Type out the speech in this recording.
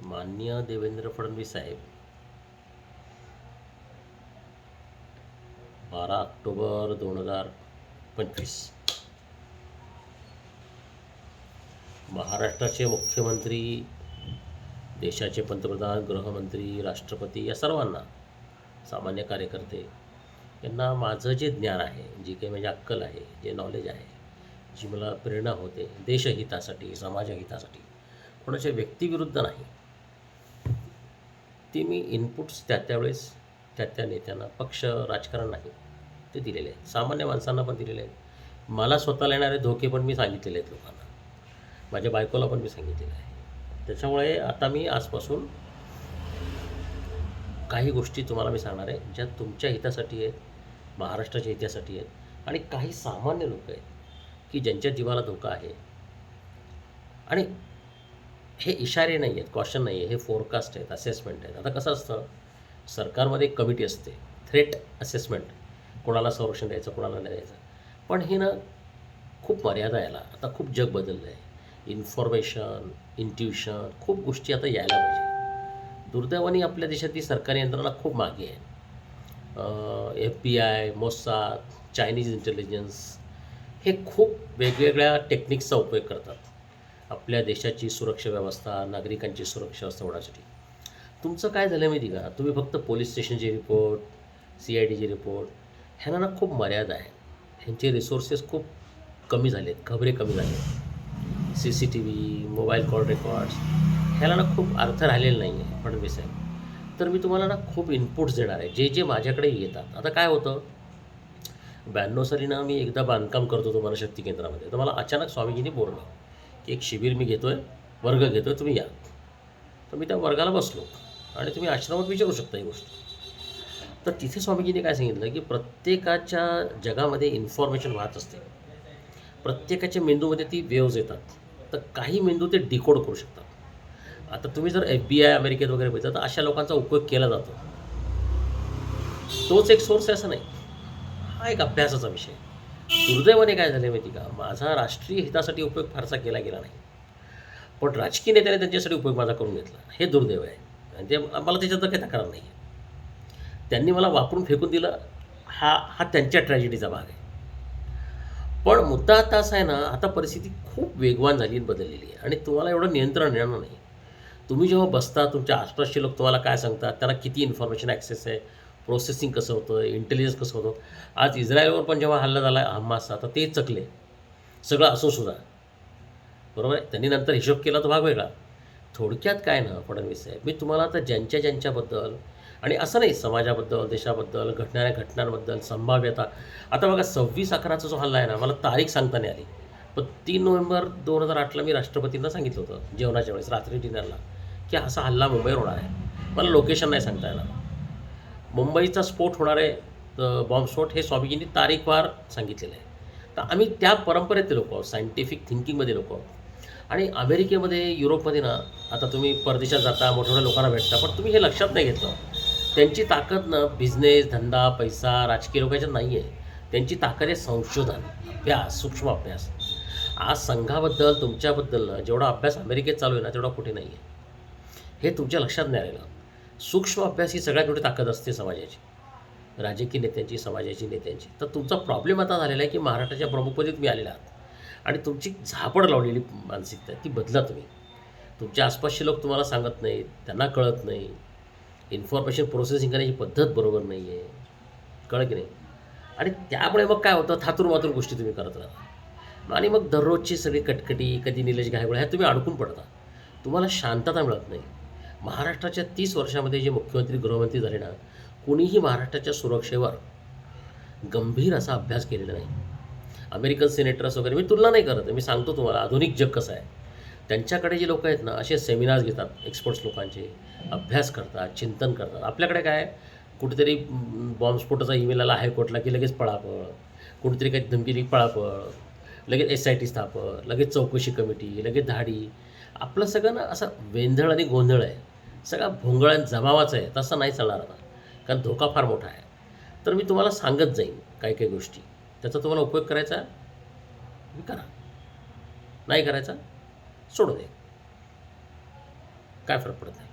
माननीय देवेंद्र फडणवीस साहेब 12 ऑक्टोबर 2025 महाराष्ट्राचे मुख्यमंत्री, देशाचे पंतप्रधान, गृहमंत्री, राष्ट्रपती या सर्वांना, सामान्य कार्यकर्ते यांना माझं जे ज्ञान आहे, जी काही माझी अक्कल आहे, जे नॉलेज आहे, जी मला प्रेरणा होते देशहितासाठी, समाजहितासाठी, कोणाच्या व्यक्तिविरुद्ध नाही, ती मी इनपुट्स त्यावेळेस त्या नेत्यांना, पक्ष राजकारण नाही, ते दिलेले आहेत. सामान्य माणसांना पण दिलेले आहेत. मला स्वतःला येणारे धोके पण मी सांगितलेले आहेत लोकांना. माझ्या बायकोला पण मी सांगितलेलं आहे. त्याच्यामुळे आता मी आजपासून काही गोष्टी तुम्हाला मी सांगणार आहे, ज्या तुमच्या हितासाठी आहेत, महाराष्ट्राच्या हितासाठी आहेत, आणि काही सामान्य लोक आहेत की ज्यांच्या जीवाला धोका आहे. आणि हे इशारे नाही आहेत, कॉशन नाही आहे, हे फोरकास्ट आहेत, असेसमेंट आहेत. आता कसं असतं, सरकारमध्ये एक कमिटी असते, थ्रेट असेसमेंट, कोणाला संरक्षण द्यायचं, कोणाला नाही द्यायचं. पण हे ना खूप मर्यादा यायला, आता खूप जग बदललं आहे. इन्फॉर्मेशन, इंट्युशन, खूप गोष्टी आता यायला पाहिजे. दुर्दैवाने आपल्या देशातली सरकारी यंत्रणा खूप मागे आहे. FBI, मोसाद, चायनीज इंटेलिजन्स हे खूप वेगवेगळ्या टेक्निक्सचा उपयोग करतात आपल्या देशाची सुरक्षा व्यवस्था, नागरिकांची सुरक्षा होण्यासाठी. तुमचं काय झालं माहिती का, तुम्ही फक्त पोलीस स्टेशनचे रिपोर्ट, CIDचे रिपोर्ट, ह्यांना ना खूप मर्यादा आहे. ह्यांचे रिसोर्सेस खूप कमी झाले आहेत, खबरे कमी झाले आहेत. CCTV, मोबाईल कॉल रेकॉर्ड्स, ह्याला ना खूप अर्थ राहिलेला नाही आहे फडणवीस साहेब. तर मी तुम्हाला ना खूप इनपुट्स देणार आहे, जे जे माझ्याकडे येतात. आता काय होतं, 92 साली ना मी एकदा बांधकाम करतो होतो मनशक्ती केंद्रामध्ये. तर मला अचानक स्वामीजींनी बोललं की एक शिबिर मी घेतो आहे, वर्ग घेतो आहे, तुम्ही या. तर मी त्या वर्गाला बसलो आणि तुम्ही आश्रमात विचारू शकता ही गोष्ट. तर तिथे स्वामीजींनी काय सांगितलं की प्रत्येकाच्या जगामध्ये इन्फॉर्मेशन वाहत असते, प्रत्येकाच्या मेंदूमध्ये ती वेव्ज येतात. तर काही मेंदू ते डिकोड करू शकतात. आता तुम्ही जर FBI अमेरिकेत वगैरे बघितलं तर अशा लोकांचा उपयोग केला जातो. तोच एक सोर्स आहे असं नाही, हा एक अभ्यासाचा विषय. दुर्दैवाने काय झाले माहिती का, माझा राष्ट्रीय हितासाठी उपयोग फारसा केला गेला नाही, पण राजकीय नेत्याने त्यांच्यासाठी उपयोग माझा करून घेतला. हे दुर्दैव आहे. आणि ते मला त्याच्यात काही तक्रार नाही आहे. त्यांनी मला वापरून फेकून दिलं, हा हा त्यांच्या ट्रॅजेडीचा भाग आहे. पण मुद्दा आता असा आहे ना, आता परिस्थिती खूप वेगवान झाली आणि बदललेली आहे आणि तुम्हाला एवढं नियंत्रण येणार नाही. तुम्ही जेव्हा बसता, तुमच्या आसपासचे लोक तुम्हाला काय सांगतात, त्यांना किती इन्फॉर्मेशन ॲक्सेस आहे, प्रोसेसिंग कसं होतं, इंटेलिजन्स कसं होतं. आज इस्रायलवर पण जेव्हा हल्ला झाला हमासचा, तर ते चकले सगळं असूनसुद्धा, बरोबर आहे. त्यांनी नंतर हिशोब केला तो भाग वेगळा. थोडक्यात काय ना फडणवीस साहेब, मी तुम्हाला आता ज्यांच्याबद्दल, आणि असं नाही, समाजाबद्दल, देशाबद्दल, घडणाऱ्या घटनांबद्दल, संभाव्यता. आता बघा 26/11चा जो हल्ला आहे ना, मला तारीख सांगता नाही आली, पण 3 नोव्हेंबर 2008ला मी राष्ट्रपतींना सांगितलं होतं जेवणाच्या वेळेस रात्री डिनरला की असा हल्ला मुंबईवर होणार आहे. मला लोकेशन नाही सांगता येणार. मुंबईचा स्फोट होणार आहे, बॉम्बस्फोट, हे स्वामीजींनी तारीखवार सांगितलेलं आहे. तर आम्ही त्या परंपरेतले लोक आहोत, सायंटिफिक थिंकिंगमध्ये लोक आहोत. आणि अमेरिकेमध्ये, युरोपमध्ये ना, आता तुम्ही परदेशात जाता, मोठ्या लोकांना भेटता, पण तुम्ही हे लक्षात नाही घेतलं, त्यांची ताकद ना बिझनेस, धंदा, पैसा, राजकीय लोकांच्यात नाही आहे. त्यांची ताकद आहे संशोधन, अभ्यास, सूक्ष्म अभ्यास. आज संघाबद्दल, तुमच्याबद्दल ना जेवढा अभ्यास अमेरिकेत चालू आहे ना, तेवढा कुठे नाही आहे. हे तुमच्या लक्षात नाही राहिलं. सूक्ष्म अभ्यास ही सगळ्यात मोठी ताकद असते समाजाची, राजकीय नेत्यांची, समाजाची नेत्यांची. तर तुमचा प्रॉब्लेम आता झालेला आहे की महाराष्ट्राच्या प्रमुखपदी तुम्ही आलेला आहात आणि तुमची झापड लावलेली मानसिकता आहे, ती बदला तुम्ही. तुमच्या आसपासचे लोक तुम्हाला सांगत नाहीत, त्यांना कळत नाही, इन्फॉर्मेशन प्रोसेसिंग करण्याची पद्धत बरोबर नाही आहे, कळलं की नाही. आणि त्यामुळे मग काय होतं, थातूरमातूर गोष्टी तुम्ही करत राहता आणि मग दररोजची सगळी कटकटी, कधी निलेश घायगुळे, ह्यात तुम्ही अडकून पडता. तुम्हाला शांतता मिळत नाही. महाराष्ट्राच्या 30 वर्षामध्ये जे मुख्यमंत्री, गृहमंत्री झाले ना, कुणीही महाराष्ट्राच्या सुरक्षेवर गंभीर असा अभ्यास केलेला नाही. अमेरिकन सिनेटर्स वगैरे, मी तुलना नाही करत आहे, मी सांगतो तुम्हाला आधुनिक जग कसं आहे. त्यांच्याकडे जे लोक आहेत ना, असे सेमिनार्स घेतात एक्सपर्ट्स लोकांचे, अभ्यास करतात, चिंतन करतात. आपल्याकडे काय, कुठेतरी बॉम्बस्फोटाचा ईमेल आला हायकोर्टला की लगेच पळापळ, कुठेतरी काही धमकी दिली पळापळ, लगेच SIT स्थापन, लगेच चौकशी कमिटी, लगेच धाडी. आपलं सगळं ना असं वेंधळ आणि गोंधळ आहे, सगळा भोंगळा जमावाचा आहे. तसं नाही चालणार आता, कारण धोका फार मोठा आहे. तर मी तुम्हाला सांगत जाईन काही काही गोष्टी, त्याचा तुम्हाला उपयोग करायचा करा, नाही करायचा सोडू दे. काय फरक पडत नाही.